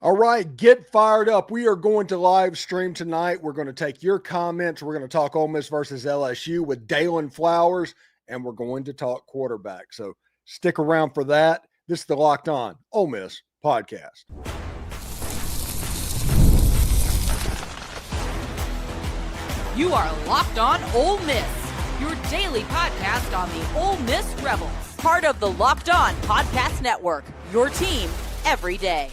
All right, get fired up. We are going to live stream tonight. We're going to take your comments. We're going to talk Ole Miss versus LSU with Dalen Flowers, and we're going to talk quarterback. So stick around for that. This is the Locked On Ole Miss podcast. You are Locked On Ole Miss, your daily podcast on the Ole Miss Rebels. Part of the Locked On Podcast Network, your team every day.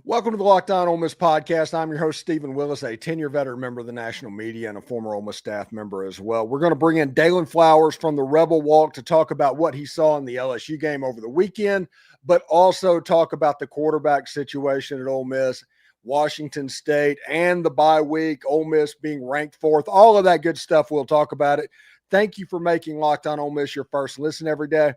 Welcome to the Locked On Ole Miss podcast. I'm your host, Stephen Willis, a 10-year veteran member of the national media and a former Ole Miss staff member as well. We're going to bring in Dalen Flowers from the Rebel Walk to talk about what he saw in the LSU game over the weekend, but also talk about the quarterback situation at Ole Miss, Washington State, and the bye week, Ole Miss being ranked fourth, all of that good stuff. We'll talk about it. Thank you for making Locked On Ole Miss your first listen every day.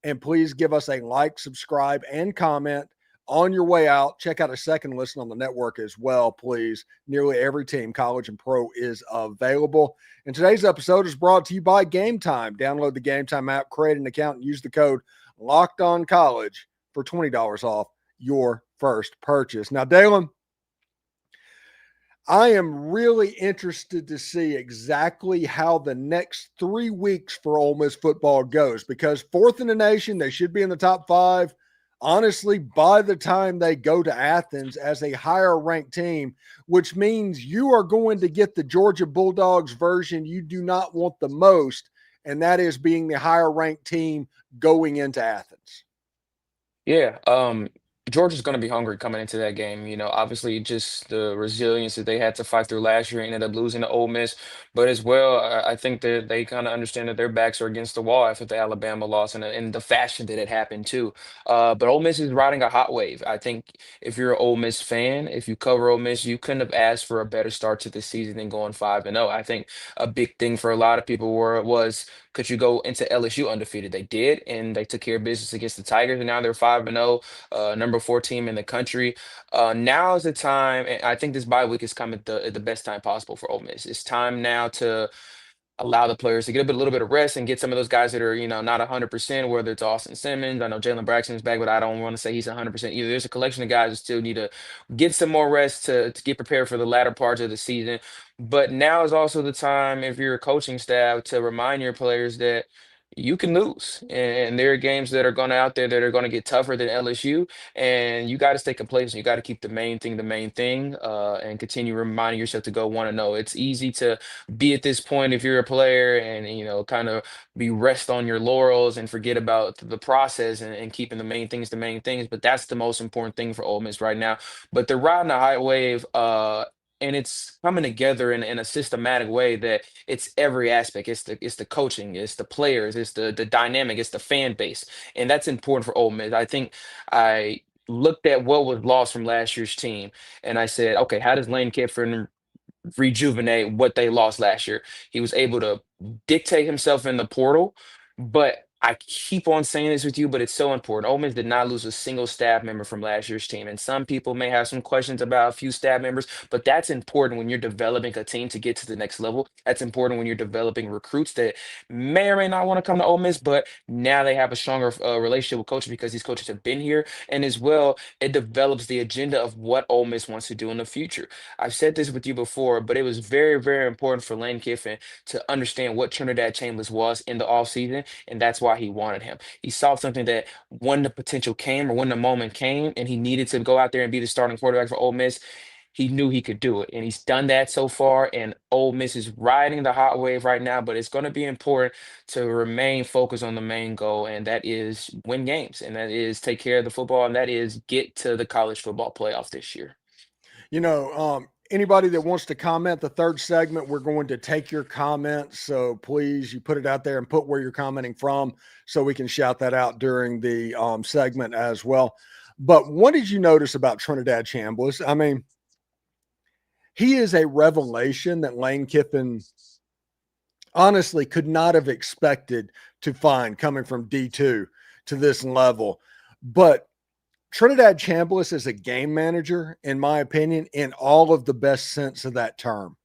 And please give us a like, subscribe, and comment on your way out. Check out a second listen on the network as well, please. Nearly every team, college and pro, is available. And today's episode is brought to you by Game Time. Download the Game Time app, create an account, and use the code LOCKEDONCollege for $20 off your first purchase. Now, Dalen, I am really interested to see exactly how the next 3 weeks for Ole Miss football goes, because fourth in the nation, they should be in the top five. Honestly, by the time they go to Athens as a higher ranked team, which means you are going to get the Georgia Bulldogs version you do not want the most, and that is being the higher ranked team going into Athens. Yeah, Georgia's going to be hungry coming into that game. Obviously, just the resilience that they had to fight through last year, ended up losing to Ole Miss. But as well, I think that they kind of understand that their backs are against the wall after the Alabama loss and in the fashion that it happened too. But Ole Miss is riding a hot wave. I think if you're an Ole Miss fan, if you cover Ole Miss, you couldn't have asked for a better start to the season than going 5-0. I think a big thing for a lot of people was could you go into LSU undefeated? They did, and they took care of business against the Tigers, and now they're 5-0, number 4 team in the country. Now is the time, and I think this bye week is coming at the best time possible for Ole Miss. It's time now to allow the players to get a little bit of rest and get some of those guys that are, not 100%, whether it's Austin Simmons. I know Jalen Braxton's back, but I don't want to say he's 100% either. There's a collection of guys that still need to get some more rest to get prepared for the latter parts of the season. But now is also the time, if you're a coaching staff, to remind your players that you can lose. And there are games that are going to out there that are going to get tougher than LSU. And you got to stay complacent. You got to keep the main thing, and continue reminding yourself to go 1-0. It's easy to be at this point if you're a player and kind of be rest on your laurels and forget about the process and keeping the main things, but that's the most important thing for Ole Miss right now. But they're riding a high wave, and it's coming together in a systematic way that it's every aspect. It's the coaching, it's the players, it's the dynamic, it's the fan base, and that's important for Ole Miss. I think I looked at what was lost from last year's team, and I said, okay, how does Lane Kiffin rejuvenate what they lost last year? He was able to dictate himself in the portal, but I keep on saying this with you, but it's so important. Ole Miss did not lose a single staff member from last year's team. And some people may have some questions about a few staff members, but that's important when you're developing a team to get to the next level. That's important when you're developing recruits that may or may not want to come to Ole Miss, but now they have a stronger relationship with coaches because these coaches have been here. And as well, it develops the agenda of what Ole Miss wants to do in the future. I've said this with you before, but it was very, very important for Lane Kiffin to understand what Trinidad Chambliss was in the offseason, and that's why he wanted him. He saw something that when the potential came or when the moment came and he needed to go out there and be the starting quarterback for Ole Miss, he knew he could do it. And he's done that so far, and Ole Miss is riding the hot wave right now, but it's going to be important to remain focused on the main goal, and that is win games, and that is take care of the football, and that is get to the college football playoff this year. Anybody that wants to comment, the third segment, we're going to take your comments. So please, you put it out there and put where you're commenting from so we can shout that out during the segment as well. But what did you notice about Trinidad Chambliss? I mean, he is a revelation that Lane Kiffin honestly could not have expected to find coming from D2 to this level. But Trinidad Chambliss is a game manager, in my opinion, in all of the best sense of that term.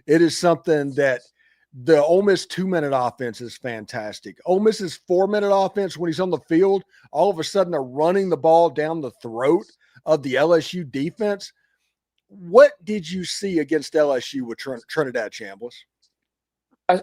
It is something that The Ole Miss 2-minute offense is fantastic. Ole Miss's 4-minute offense, when he's on the field, all of a sudden they're running the ball down the throat of the LSU defense. What did you see against LSU with Trinidad Chambliss?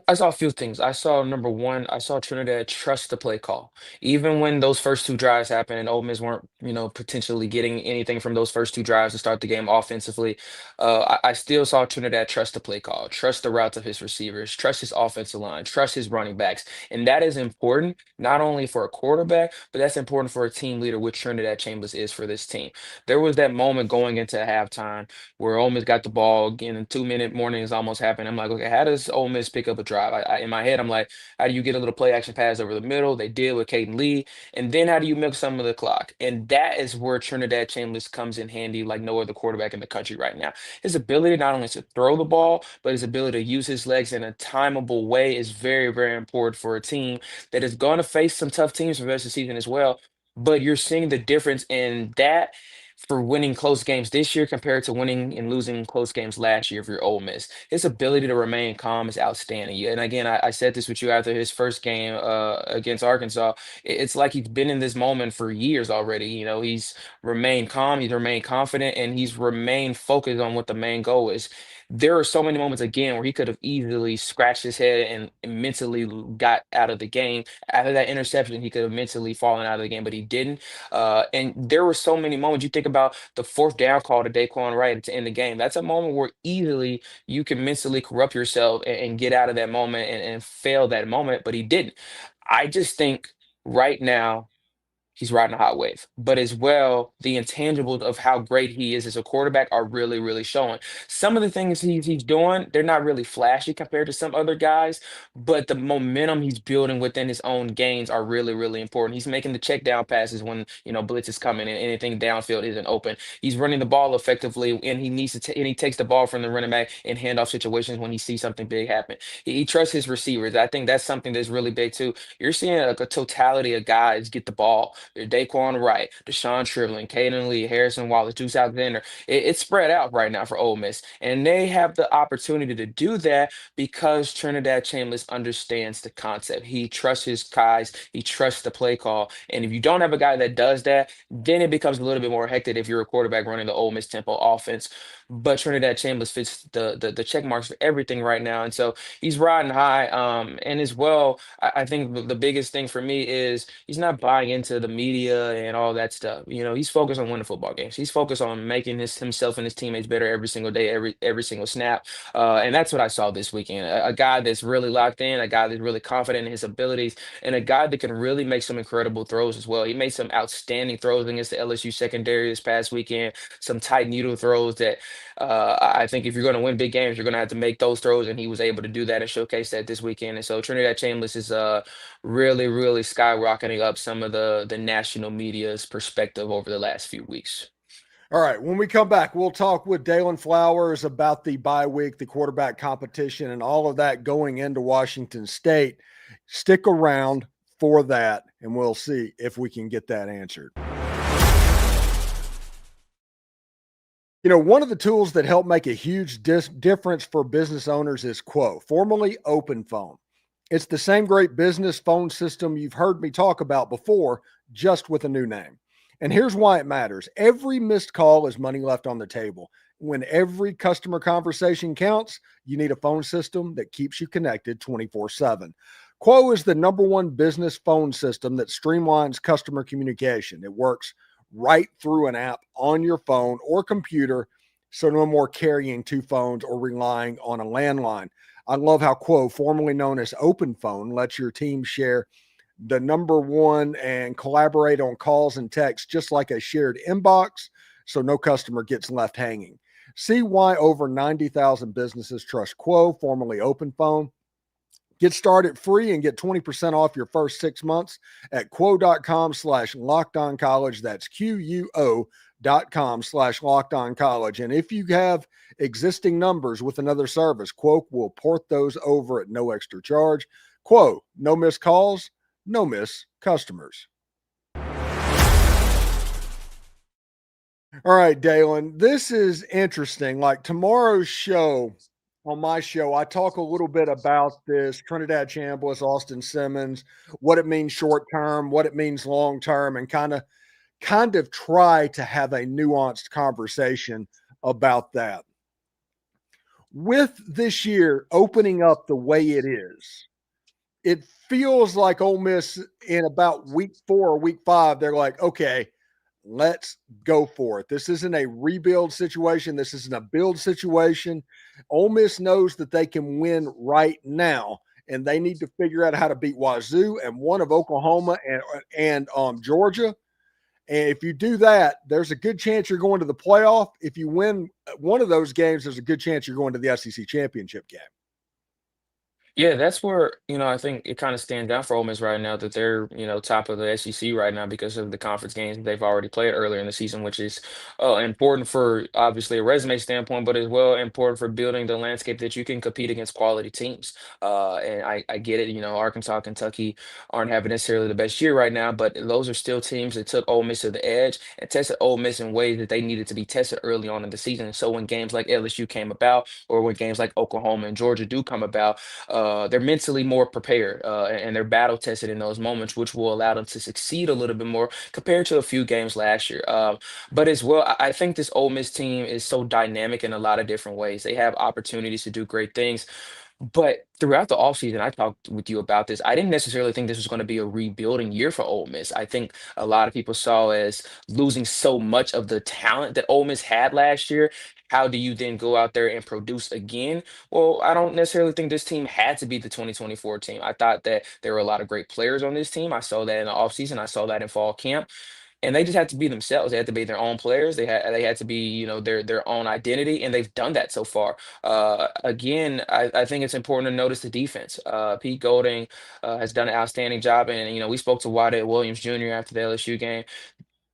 I saw a few things. I saw number one, I saw Trinidad trust the play call. Even when those first two drives happened and Ole Miss weren't, potentially getting anything from those first two drives to start the game offensively, I still saw Trinidad trust the play call, trust the routes of his receivers, trust his offensive line, trust his running backs. And that is important, not only for a quarterback, but that's important for a team leader, which Trinidad Chambliss is for this team. There was that moment going into halftime where Ole Miss got the ball again, and 2-minute warnings almost happened. I'm like, okay, how does Ole Miss pick up a drive? In my head, I'm like, how do you get a little play action pass over the middle? They did with Caden Lee, and then how do you milk some of the clock? And that is where Trinidad Chambliss comes in handy, like no other quarterback in the country right now. His ability not only to throw the ball, but his ability to use his legs in a timeable way is very, very important for a team that is going to face some tough teams for the rest of the season as well. But you're seeing the difference in that for winning close games this year compared to winning and losing close games last year if you're Ole Miss. His ability to remain calm is outstanding. Yeah, and again, I said this with you after his first game against Arkansas. It's like he's been in this moment for years already. He's remained calm, he's remained confident, and he's remained focused on what the main goal is. There are so many moments again where he could have easily scratched his head and mentally got out of the game. After that interception, he could have mentally fallen out of the game, but he didn't. And there were so many moments. You think about the fourth down call to Daquan Wright to end the game. That's a moment where easily you can mentally corrupt yourself and get out of that moment and fail that moment, but he didn't. I just think right now he's riding a hot wave. But as well, the intangibles of how great he is as a quarterback are really, really showing. Some of the things he's doing, they're not really flashy compared to some other guys, but the momentum he's building within his own gains are really, really important. He's making the check down passes when, blitz is coming and anything downfield isn't open. He's running the ball effectively, and he needs to and he takes the ball from the running back in handoff situations when he sees something big happen. He trusts his receivers. I think that's something that's really big too. You're seeing a totality of guys get the ball. Daquan Wright, Deshaun Tribblin, Caden Lee, Harrison Wallace, Deuce Alexander. It's spread out right now for Ole Miss. And they have the opportunity to do that because Trinidad Chambliss understands the concept. He trusts his guys, he trusts the play call. And if you don't have a guy that does that, then it becomes a little bit more hectic if you're a quarterback running the Ole Miss tempo offense. But Trinidad Chambliss fits the check marks for everything right now. And so he's riding high. And as well, I think the biggest thing for me is he's not buying into the media and all that stuff. He's focused on winning football games. He's focused on making himself and his teammates better every single day, every single snap. And that's what I saw this weekend. A guy that's really locked in, a guy that's really confident in his abilities, and a guy that can really make some incredible throws as well. He made some outstanding throws against the LSU secondary this past weekend, some tight needle throws that I think if you're going to win big games, you're going to have to make those throws, and he was able to do that and showcase that this weekend. And so Trinidad Chambliss is really, really skyrocketing up some of the national media's perspective over the last few weeks. All right, when we come back, we'll talk with Dalen Flowers about the bye week, the quarterback competition, and all of that going into Washington State. Stick around for that, and we'll see if we can get that answered. One of the tools that help make a huge difference for business owners is Quo, formerly Open Phone. It's the same great business phone system you've heard me talk about before, just with a new name. And here's why it matters. Every missed call is money left on the table. When every customer conversation counts, you need a phone system that keeps you connected 24/7. Quo is the #1 business phone system that streamlines customer communication. It works right through an app on your phone or computer, so no more carrying two phones or relying on a landline. I love how Quo, formerly known as Open Phone, lets your team share the #1 and collaborate on calls and texts just like a shared inbox, so no customer gets left hanging. See why over 90,000 businesses trust Quo, formerly Open Phone. Get started free and get 20% off your first 6 months at quo.com/lockedoncollege. That's quo.com/lockedoncollege. And if you have existing numbers with another service, Quo will port those over at no extra charge. Quo, no missed calls, no miss customers. All right, Dalen, this is interesting. Like tomorrow's show on my show, I talk a little bit about this Trinidad Chambliss, Austin Simmons, what it means short term, what it means long term, and kind of try to have a nuanced conversation about that. With this year opening up the way it is, it feels like Ole Miss in about week 4 or week 5, they're like, okay, let's go for it. This isn't a rebuild situation. This isn't a build situation. Ole Miss knows that they can win right now, and they need to figure out how to beat Wazzu and one of Oklahoma and Georgia. And if you do that, there's a good chance you're going to the playoff. If you win one of those games, there's a good chance you're going to the SEC championship game. Yeah, that's where, I think it kind of stands out for Ole Miss right now that they're, top of the SEC right now because of the conference games that they've already played earlier in the season, which is important for obviously a resume standpoint, but as well important for building the landscape that you can compete against quality teams. And I get it, Arkansas, Kentucky aren't having necessarily the best year right now, but those are still teams that took Ole Miss to the edge and tested Ole Miss in ways that they needed to be tested early on in the season. So when games like LSU came about, or when games like Oklahoma and Georgia do come about, they're mentally more prepared and they're battle tested in those moments, which will allow them to succeed a little bit more compared to a few games last year. But as well, I think this Ole Miss team is so dynamic in a lot of different ways. They have opportunities to do great things. But throughout the offseason, I talked with you about this. I didn't necessarily think this was going to be a rebuilding year for Ole Miss. I think a lot of people saw as losing so much of the talent that Ole Miss had last year. How do you then go out there and produce again? Well, I don't necessarily think this team had to be the 2024 team. I thought that there were a lot of great players on this team. I saw that in the offseason. I saw that in fall camp, and they just had to be themselves. They had to be their own players. They had to be, their own identity, and they've done that so far. Again, I think it's important to notice the defense. Pete Golding has done an outstanding job, and we spoke to Wyatt Williams Jr. after the LSU game.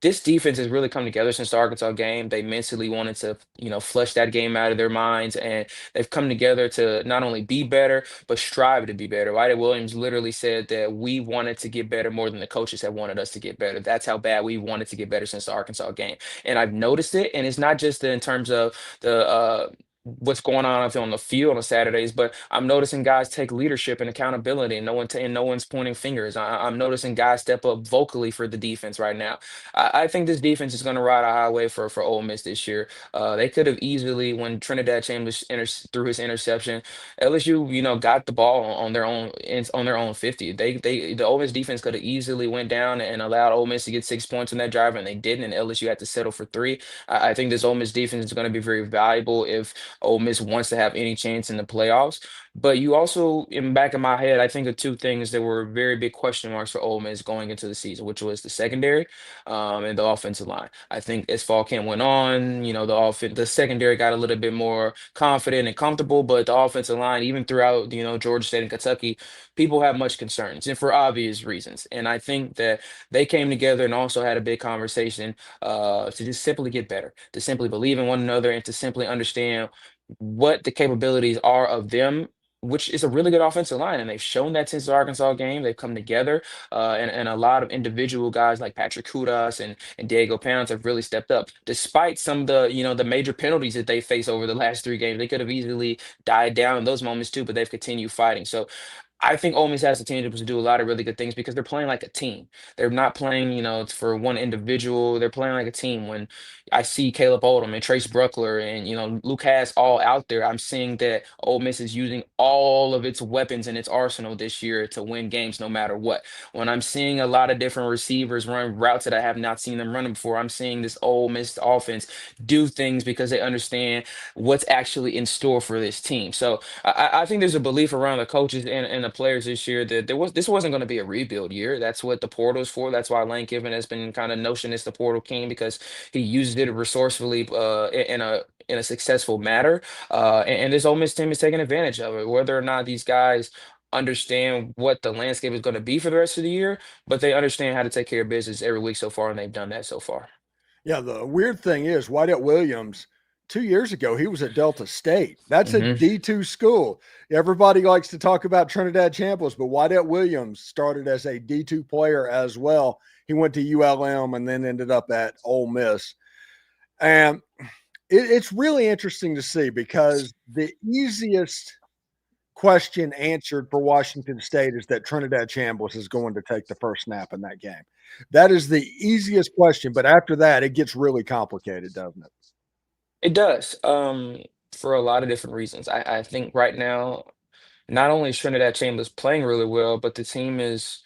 This defense has really come together since the Arkansas game. They mentally wanted to, flush that game out of their minds, and they've come together to not only be better, but strive to be better. Wyatt Williams literally said that we wanted to get better more than the coaches have wanted us to get better. That's how bad we wanted to get better since the Arkansas game. And I've noticed it, and it's not just in terms of the what's going on the field on Saturdays, but I'm noticing guys take leadership and accountability, and no one's pointing fingers. I'm noticing guys step up vocally for the defense right now. I think this defense is going to ride a highway for Ole Miss this year. They could have easily, when Trinidad Chambliss threw his interception, LSU, got the ball on their own 50. The Ole Miss defense could have easily went down and allowed Ole Miss to get 6 points in that drive, and they didn't. And LSU had to settle for 3. I think this Ole Miss defense is going to be very valuable if Ole Miss wants to have any chance in the playoffs. But you also, in the back of my head, I think of two things that were very big question marks for Ole Miss going into the season, which was the secondary and the offensive line. I think as fall camp went on, the secondary got a little bit more confident and comfortable, but the offensive line, even throughout, Georgia State and Kentucky, people have much concerns, and for obvious reasons. And I think that they came together and also had a big conversation to just simply get better, to simply believe in one another, and to simply understand what the capabilities are of them, which is a really good offensive line. And they've shown that since the Arkansas game. They've come together, and a lot of individual guys like Patrick Kudas and Diego Pounds have really stepped up, despite some of the major penalties that they face over the last 3 games. They could have easily died down in those moments too, but they've continued fighting. So I think Ole Miss has the team to do a lot of really good things because they're playing like a team. They're not playing, for one individual. They're playing like a team. When I see Caleb Oldham and Trace Bruckler and, Luke Hass all out there, I'm seeing that Ole Miss is using all of its weapons in its arsenal this year to win games no matter what. When I'm seeing a lot of different receivers run routes that I have not seen them running before, I'm seeing this Ole Miss offense do things because they understand what's actually in store for this team. So I think there's a belief around the coaches and the players this year that this wasn't going to be a rebuild year. That's what the portal is for. That's why Lane Kiffin has been kind of notion as the portal king, because he used it resourcefully in a successful manner. And this Ole Miss team is taking advantage of it. Whether or not these guys understand what the landscape is going to be for the rest of the year, but they understand how to take care of business every week so far, and they've done that so far. Yeah, the weird thing is Wyatt Williams, 2 years ago, he was at Delta State. That's a D2 school. Everybody likes to talk about Trinidad Chambliss, but Wyatt Williams started as a D2 player as well. He went to ULM and then ended up at Ole Miss. And It's really interesting to see because the easiest question answered for Washington State is that Trinidad Chambliss is going to take the first snap in that game. That is the easiest question, but after that, it gets really complicated, doesn't it? It does, for a lot of different reasons. I think right now, not only is Trinidad Chambers playing really well, but the team is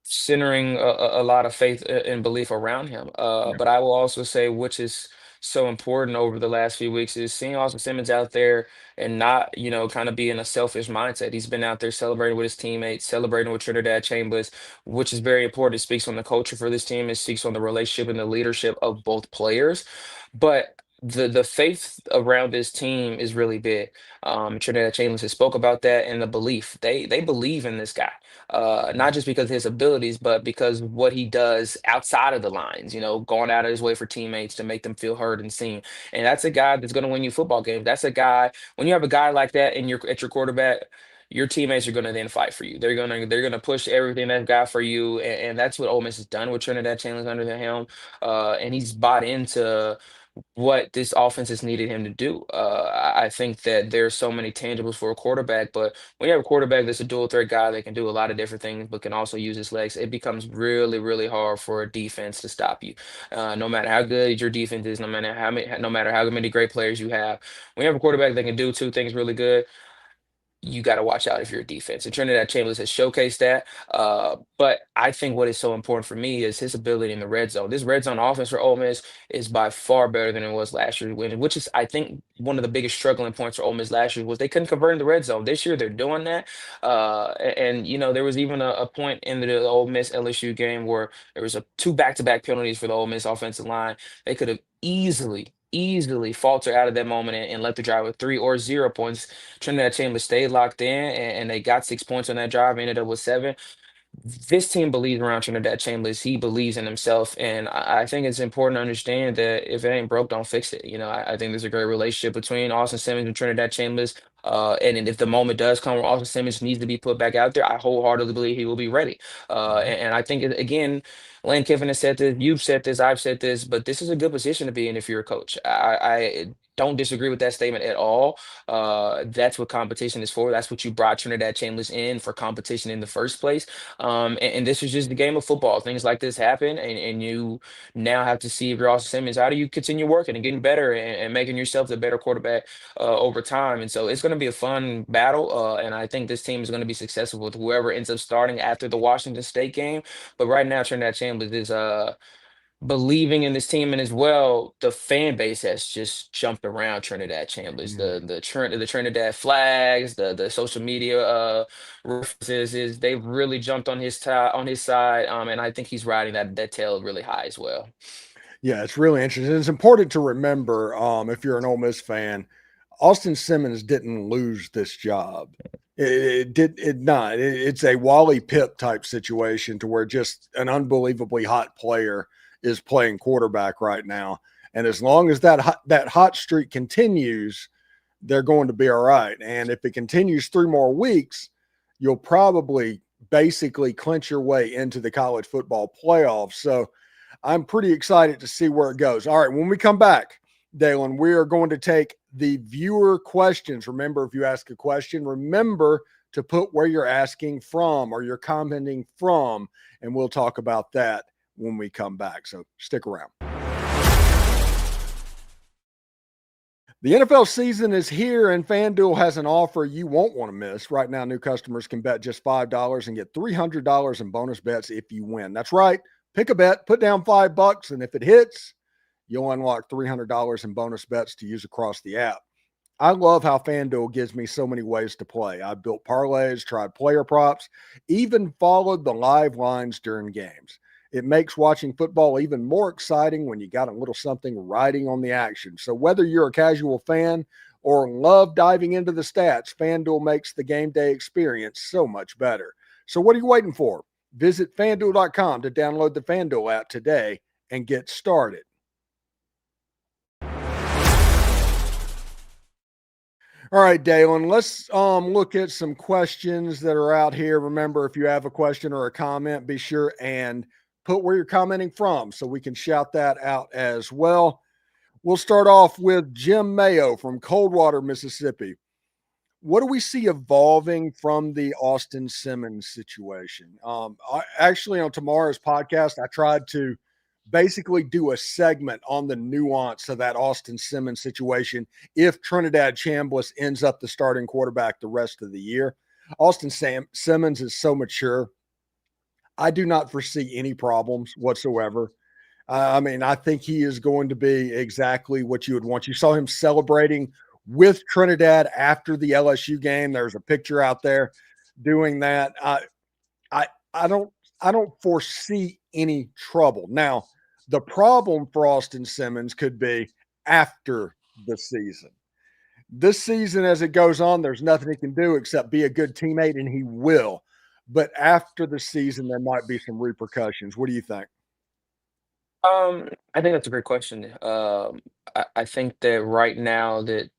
centering a lot of faith and belief around him. Yeah. But I will also say, which is so important over the last few weeks, is seeing Austin Simmons out there and not, kind of be in a selfish mindset. He's been out there celebrating with his teammates, celebrating with Trinidad Chambers, which is very important. It speaks on the culture for this team. It speaks on the relationship and the leadership of both players. But the faith around this team is really big. Trinidad Chambers has spoke about that and the belief. They believe in this guy, not just because of his abilities, but because of what he does outside of the lines, going out of his way for teammates to make them feel heard and seen. And that's a guy that's going to win you football games. That's a guy, when you have a guy like that at your quarterback, your teammates are going to then fight for you. They're gonna push everything they've got for you, and that's what Ole Miss has done with Trinidad Chambers under the helm. And he's bought into what this offense has needed him to do. I think that there's so many tangibles for a quarterback, but when you have a quarterback that's a dual threat guy that can do a lot of different things, but can also use his legs, it becomes really, really hard for a defense to stop you. No matter how good your defense is, no matter how many great players you have, when you have a quarterback that can do two things really good, you got to watch out if you're a defense. And Trinidad Chambliss has showcased that. But I think what is so important for me is his ability in the red zone. This red zone offense for Ole Miss is by far better than it was last year, which is, I think, one of the biggest struggling points for Ole Miss last year was they couldn't convert in the red zone. This year, they're doing that. There was even a point in the Ole Miss LSU game where there was two back-to-back penalties for the Ole Miss offensive line. They could have easily falter out of that moment and let the drive with 3 or 0 points. Trinidad Chambers stayed locked in and they got 6 points on that drive, ended up with 7. This team believes around Trinidad Chambliss. He believes in himself, and I think it's important to understand that if it ain't broke, don't fix it. I think there's a great relationship between Austin Simmons and Trinidad Chambliss. And if the moment does come where Austin Simmons needs to be put back out there, I wholeheartedly believe he will be ready. And I think again, Lane Kiffin has said this, you've said this, I've said this, but this is a good position to be in if you're a coach. I don't disagree with that statement at all. That's what competition is for. That's what you brought Trinidad Chambliss in for, competition in the first place. And this is just the game of football. Things like this happen, and you now have to see if you're Austin Simmons, how do you continue working and getting better and making yourself the better quarterback over time. And so it's going to be a fun battle. And I think this team is going to be successful with whoever ends up starting after the Washington State game. But right now, Trinidad Chambliss is believing in this team, and as well, the fan base has just jumped around Trinidad Chambliss. The Trinidad flags, the social media references, is they've really jumped on his side, and I think he's riding that tail really high as well. Yeah, it's really interesting. It's important to remember, if you're an Ole Miss fan, Austin Simmons didn't lose this job. It's a Wally Pipp type situation to where just an unbelievably hot player is playing quarterback right now. And as long as that hot streak continues, they're going to be all right. And if it continues 3 more weeks, you'll probably basically clinch your way into the college football playoffs. So I'm pretty excited to see where it goes. All right, when we come back, Dalen, we are going to take the viewer questions. Remember, if you ask a question, remember to put where you're asking from or you're commenting from, and we'll talk about that when we come back. So stick around. The NFL season is here, and FanDuel has an offer you won't want to miss. Right now, new customers can bet just $5 and get $300 in bonus bets if you win. That's right. Pick a bet, put down $5, and if it hits, you'll unlock $300 in bonus bets to use across the app. I love how FanDuel gives me so many ways to play. I built parlays, tried player props, even followed the live lines during games. It makes watching football even more exciting when you got a little something riding on the action. So whether you're a casual fan or love diving into the stats, FanDuel makes the game day experience so much better. So what are you waiting for? Visit FanDuel.com to download the FanDuel app today and get started. All right, Dalen, let's look at some questions that are out here. Remember, if you have a question or a comment, be sure and put where you're commenting from so we can shout that out as well. We'll start off with Jim Mayo from Coldwater, Mississippi. What do we see evolving from the Austin Simmons situation? Actually, on tomorrow's podcast, I tried to basically do a segment on the nuance of that Austin Simmons situation if Trinidad Chambliss ends up the starting quarterback the rest of the year. Austin Simmons is so mature. I do not foresee any problems whatsoever. I think he is going to be exactly what you would want. You saw him celebrating with Trinidad after the LSU game. There's a picture out there doing that. I don't foresee any trouble. Now, the problem for Austin Simmons could be after the season. This season, as it goes on, there's nothing he can do except be a good teammate, and he will. But after the season, there might be some repercussions. What do you think? I think that's a great question. I think that right now that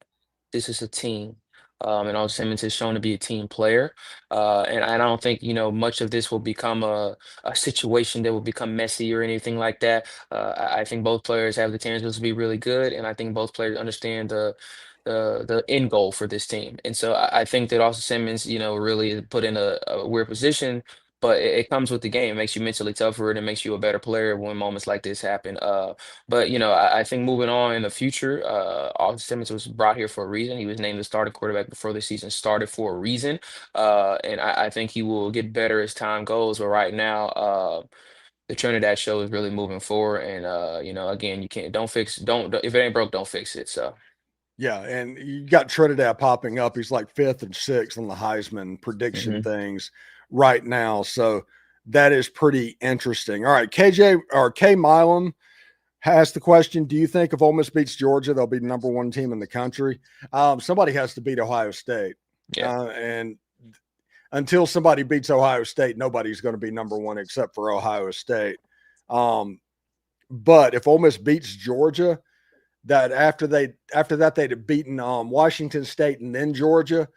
this is a team. And Austin Simmons has shown to be a team player. And I don't think, much of this will become a situation that will become messy or anything like that. I think both players have the tangibles to be really good. And I think both players understand the end goal for this team. And so I think that Austin Simmons, really is put in a weird position. But it comes with the game. It makes you mentally tougher and it makes you a better player when moments like this happen. But I think moving on in the future, Austin Simmons was brought here for a reason. He was named the starting quarterback before the season started for a reason, and I think he will get better as time goes. But right now, the Trinidad show is really moving forward, and again, you can't don't if it ain't broke, don't fix it. So. Yeah, and you got Trinidad popping up. He's like 5th and 6th on the Heisman prediction things right now. So that is pretty interesting. All right, KJ or K Milam has the question, do you think if Ole Miss beats Georgia, they'll be the number 1 team in the country? Somebody has to beat Ohio State. Yeah. And until somebody beats Ohio State, nobody's going to be number 1 except for Ohio State. But if Ole Miss beats Georgia, that after that they'd have beaten Washington State and then Georgia,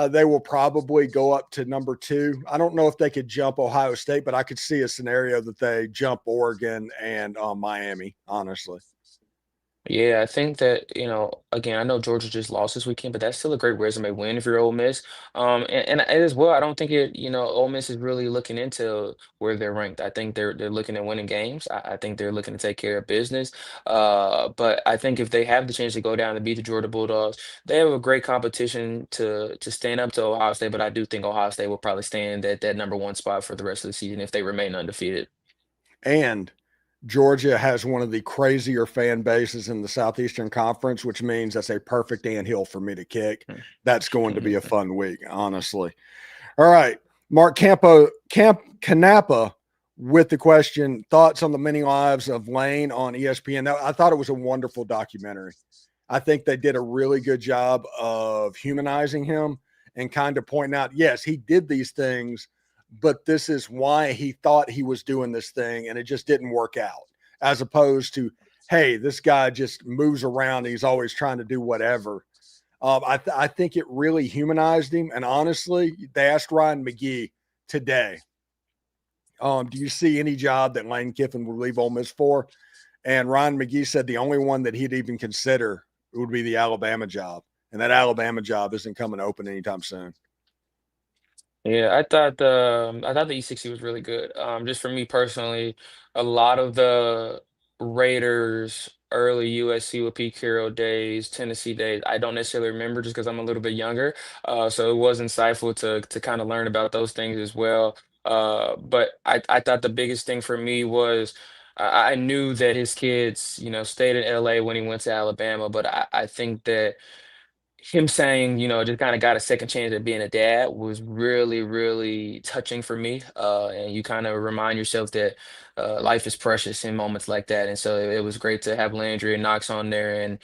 they will probably go up to number 2. I don't know if they could jump Ohio State, but I could see a scenario that they jump Oregon and Miami, honestly. Yeah, I think that, again, I know Georgia just lost this weekend, but that's still a great resume win if you're Ole Miss. And as well, I don't think Ole Miss is really looking into where they're ranked. I think they're looking at winning games. I think they're looking to take care of business. But I think if they have the chance to go down and beat the Georgia Bulldogs, they have a great competition to stand up to Ohio State. But I do think Ohio State will probably stand at that number 1 spot for the rest of the season if they remain undefeated. And Georgia has one of the crazier fan bases in the Southeastern Conference, which means that's a perfect anthill for me to kick. That's going to be a fun week, honestly. All right. Mark Canapa with the question, thoughts on the many lives of Lane on ESPN. Now, I thought it was a wonderful documentary. I think they did a really good job of humanizing him and kind of pointing out, yes, he did these things, but this is why he thought he was doing this thing and it just didn't work out, as opposed to, hey, this guy just moves around and he's always trying to do whatever. I think it really humanized him. And honestly, they asked Ryan McGee today, do you see any job that Lane Kiffin would leave Ole Miss for? And Ryan McGee said the only one that he'd even consider would be the Alabama job. And that Alabama job isn't coming open anytime soon. Yeah, I thought the E60 was really good. Just for me personally, a lot of the Raiders early USC with Pete Carroll days, Tennessee days, I don't necessarily remember just because I'm a little bit younger. So it was insightful to kind of learn about those things as well. But I thought the biggest thing for me was I knew that his kids, stayed in LA when he went to Alabama, but I think that him saying, just kind of got a second chance at being a dad was really, really touching for me. And you kind of remind yourself that life is precious in moments like that. And so it was great to have Landry and Knox on there and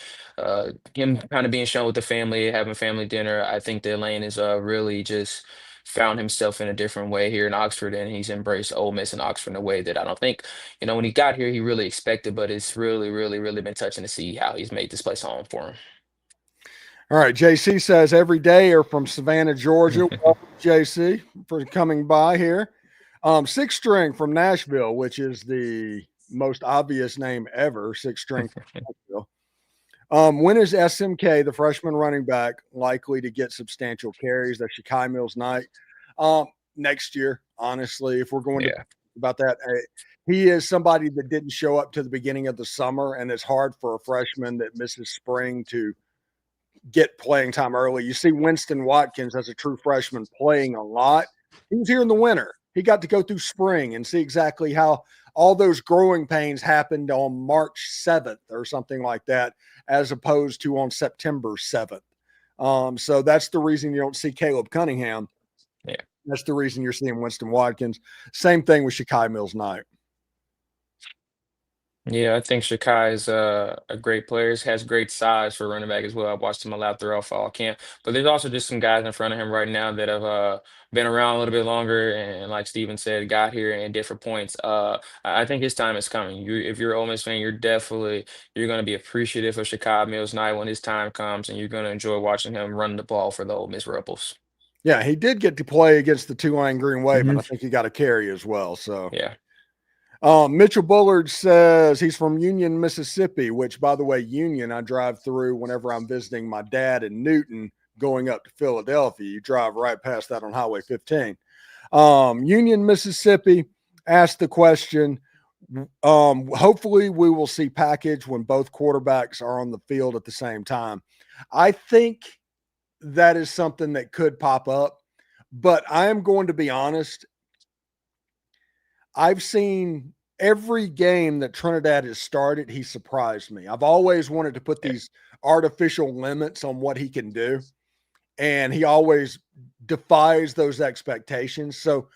him kind of being shown with the family, having family dinner. I think that Lane is really just found himself in a different way here in Oxford, and he's embraced Ole Miss and Oxford in a way that I don't think, when he got here, he really expected, but it's really, really, really been touching to see how he's made this place home for him. All right, JC says every day are from Savannah, Georgia. Welcome, JC, for coming by here. Six String from Nashville, which is the most obvious name ever. Six String from Nashville. When is SMK, the freshman running back, likely to get substantial carries? That's Shakai Mills night. Next year, honestly, if we're going to about that, he is somebody that didn't show up to the beginning of the summer, and it's hard for a freshman that misses spring to get playing time early. You see Winston Watkins as a true freshman playing a lot. He was here in the winter. He got to go through spring and see exactly how all those growing pains happened on March 7th or something like that, as opposed to on September 7th. So that's the reason you don't see Caleb Cunningham. Yeah. That's the reason you're seeing Winston Watkins. Same thing with Shakai Mills Knight. Yeah, I think Shakai is a great player. He has great size for running back as well. I've watched him a lot throughout fall camp. But there's also just some guys in front of him right now that have been around a little bit longer and, like Steven said, got here in different points. I think his time is coming. If you're an Ole Miss fan, you're going to be appreciative of Shakai Mills Knight when his time comes, and you're going to enjoy watching him run the ball for the Ole Miss Rebels. Yeah, he did get to play against the Tulane Green Wave, and I think he got a carry as well. So yeah. Mitchell Bullard says he's from Union, Mississippi, which, by the way, Union, I drive through whenever I'm visiting my dad in Newton going up to Philadelphia. You drive right past that on Highway 15. Union, Mississippi asked the question, hopefully we will see package when both quarterbacks are on the field at the same time. I think that is something that could pop up, but I am going to be honest. I've seen every game that Trinidad has started, he surprised me. I've always wanted to put these artificial limits on what he can do, and he always defies those expectations. So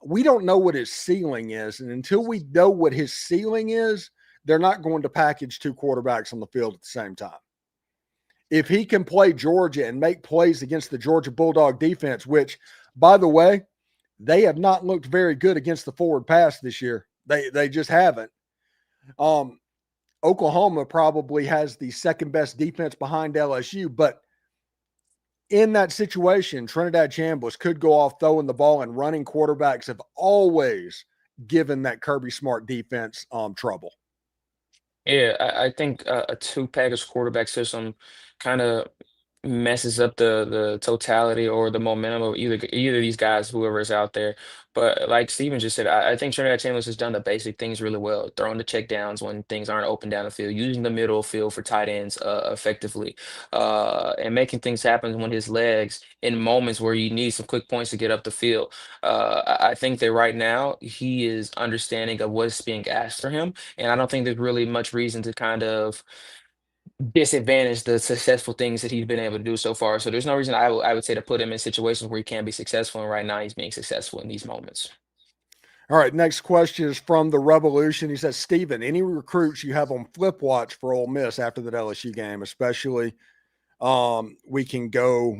we don't know what his ceiling is, and until we know what his ceiling is, they're not going to package two quarterbacks on the field at the same time. If he can play Georgia and make plays against the Georgia Bulldog defense, which, by the way, they have not looked very good against the forward pass this year. They just haven't. Oklahoma probably has the second best defense behind LSU, but in that situation, Trinidad Chambliss could go off throwing the ball, and running quarterbacks have always given that Kirby Smart defense trouble. Yeah, I think a two-package quarterback system kind of messes up the totality or the momentum of either of these guys, whoever is out there. But like Steven just said, I think Trinidad Chambliss has done the basic things really well, throwing the check downs when things aren't open down the field, using the middle field for tight ends effectively, and making things happen when his legs in moments where you need some quick points to get up the field. I think that right now he is understanding of what's being asked for him, and I don't think there's really much reason to kind of disadvantage the successful things that he's been able to do so far. So there's no reason I would say to put him in situations where he can't be successful. And right now he's being successful in these moments. All right, next question is from the Revolution. He says, Steven, any recruits you have on flip watch for Ole Miss after that LSU game, especially we can go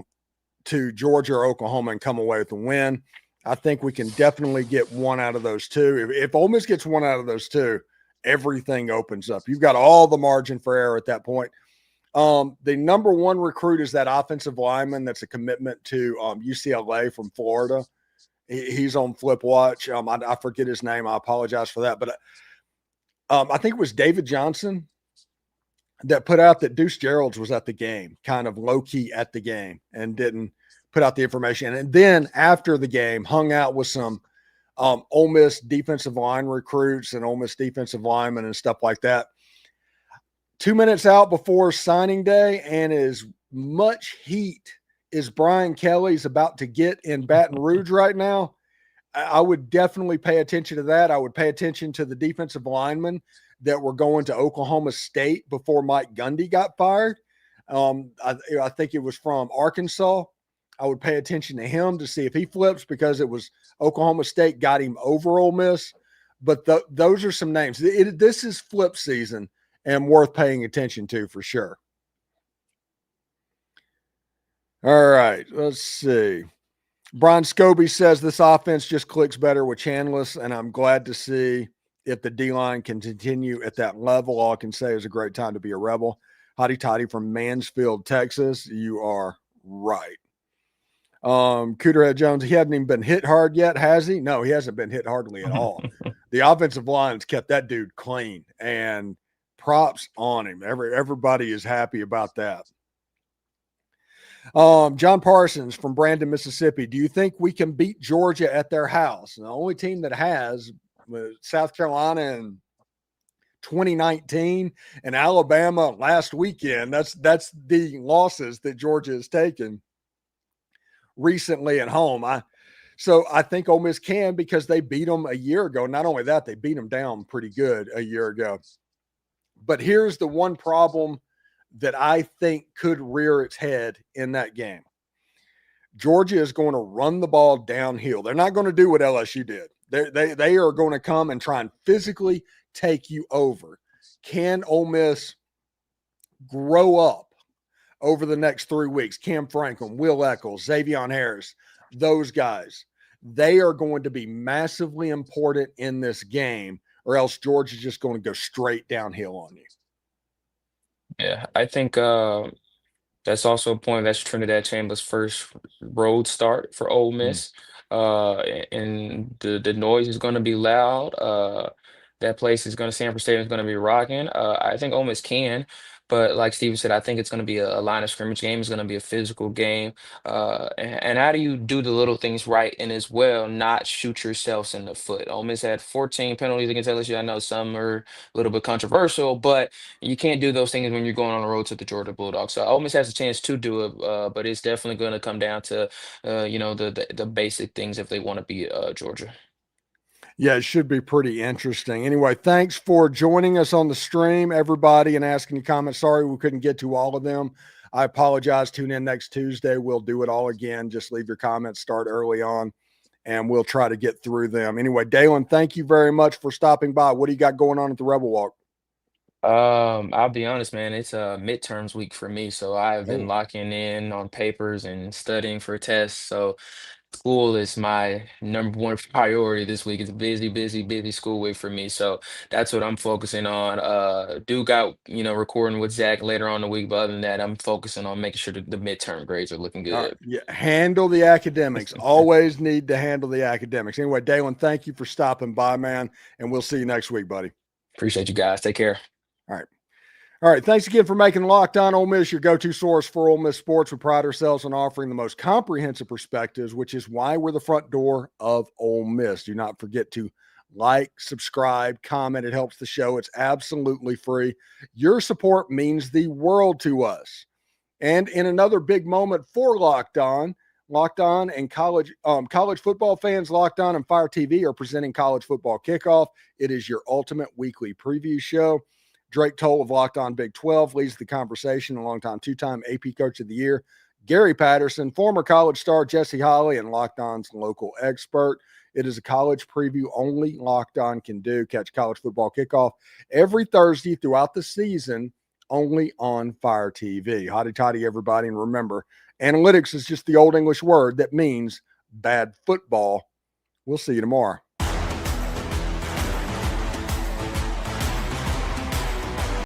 to Georgia or Oklahoma and come away with a win? I think we can definitely get one out of those two. If Ole Miss gets one out of those two, everything opens up. You've got all the margin for error at that point. The number one recruit is that offensive lineman that's a commitment to UCLA from Florida. He's on flip watch. I forget his name. I apologize for that. But I think it was David Johnson that put out that Deuce Gerald's was at the game, kind of low-key at the game, and didn't put out the information. And then after the game, hung out with some Ole Miss defensive line recruits and Ole Miss defensive linemen and stuff like that. 2 minutes out before signing day, and as much heat as Brian Kelly's about to get in Baton Rouge right now, I would definitely pay attention to that. I would pay attention to the defensive linemen that were going to Oklahoma State before Mike Gundy got fired. I think it was from Arkansas. I would pay attention to him to see if he flips, because it was Oklahoma State got him over Ole Miss. But those are some names. This is flip season and worth paying attention to for sure. All right, let's see. Brian Scobie says this offense just clicks better with Chambliss, and I'm glad to see if the D-line can continue at that level. All I can say is a great time to be a Rebel. Hotty Toddy from Mansfield, Texas. You are right. Cooterhead Jones, he hasn't even been hit hard yet, has he? No, he hasn't been hit hardly at all. The offensive line's kept that dude clean and props on him. Everybody is happy about that. John Parsons from Brandon, Mississippi. Do you think we can beat Georgia at their house? And the only team that has South Carolina in 2019 and Alabama last weekend. That's the losses that Georgia has taken recently at home. So I think Ole Miss can, because they beat them a year ago. Not only that, they beat them down pretty good a year ago. But here's the one problem that I think could rear its head in that game. Georgia is going to run the ball downhill. They're not going to do what LSU did. They are going to come and try and physically take you over. Can Ole Miss grow up over the next 3 weeks? Cam Franklin, Will Eccles, Xavier Harris, those guys, they are going to be massively important in this game, or else Georgia's just going to go straight downhill on you. Yeah, I think that's also a point. That's Trinidad Chambliss' first road start for Ole Miss. And the noise is going to be loud. That place is going to, Sanford Stadium is going to be rocking. I think Ole Miss can, but like Steven said, I think it's going to be a line of scrimmage game. It's going to be a physical game. And how do you do the little things right and as well not shoot yourselves in the foot? Ole Miss had 14 penalties against LSU. I know some are a little bit controversial, but you can't do those things when you're going on the road to the Georgia Bulldogs. So Ole Miss has a chance to do it, but it's definitely going to come down to the basic things if they want to beat Georgia. Yeah, it should be pretty interesting. Anyway, thanks for joining us on the stream, everybody, and asking your comments. Sorry we couldn't get to all of them. I apologize. Tune in next Tuesday. We'll do it all again. Just leave your comments, start early on, and we'll try to get through them. Anyway, Dalen, thank you very much for stopping by. What do you got going on at the Rebel Walk? I'll be honest, man, it's a midterms week for me, so I've been locking in on papers and studying for tests. So school is my number one priority this week. It's a busy, busy, busy school week for me. So that's what I'm focusing on. Do got, recording with Zach later on in the week, but other than that, I'm focusing on making sure that the midterm grades are looking All right. good. Yeah, handle the academics. Always need to handle the academics. Anyway, Dalen, thank you for stopping by, man, and we'll see you next week, buddy. Appreciate you guys. Take care. All right. Thanks again for making Locked On Ole Miss your go-to source for Ole Miss sports. We pride ourselves on offering the most comprehensive perspectives, which is why we're the front door of Ole Miss. Do not forget to like, subscribe, comment. It helps the show. It's absolutely free. Your support means the world to us. And in another big moment for Locked On and college football fans, Locked On and Fire TV are presenting College Football Kickoff. It is your ultimate weekly preview show. Drake Toll of Locked On Big 12 leads the conversation, a longtime two-time AP Coach of the Year. Gary Patterson, former college star Jesse Holley, and Locked On's local expert. It is a college preview only Locked On can do. Catch College Football Kickoff every Thursday throughout the season, only on Fire TV. Hotty toddy, everybody. And remember, analytics is just the old English word that means bad football. We'll see you tomorrow.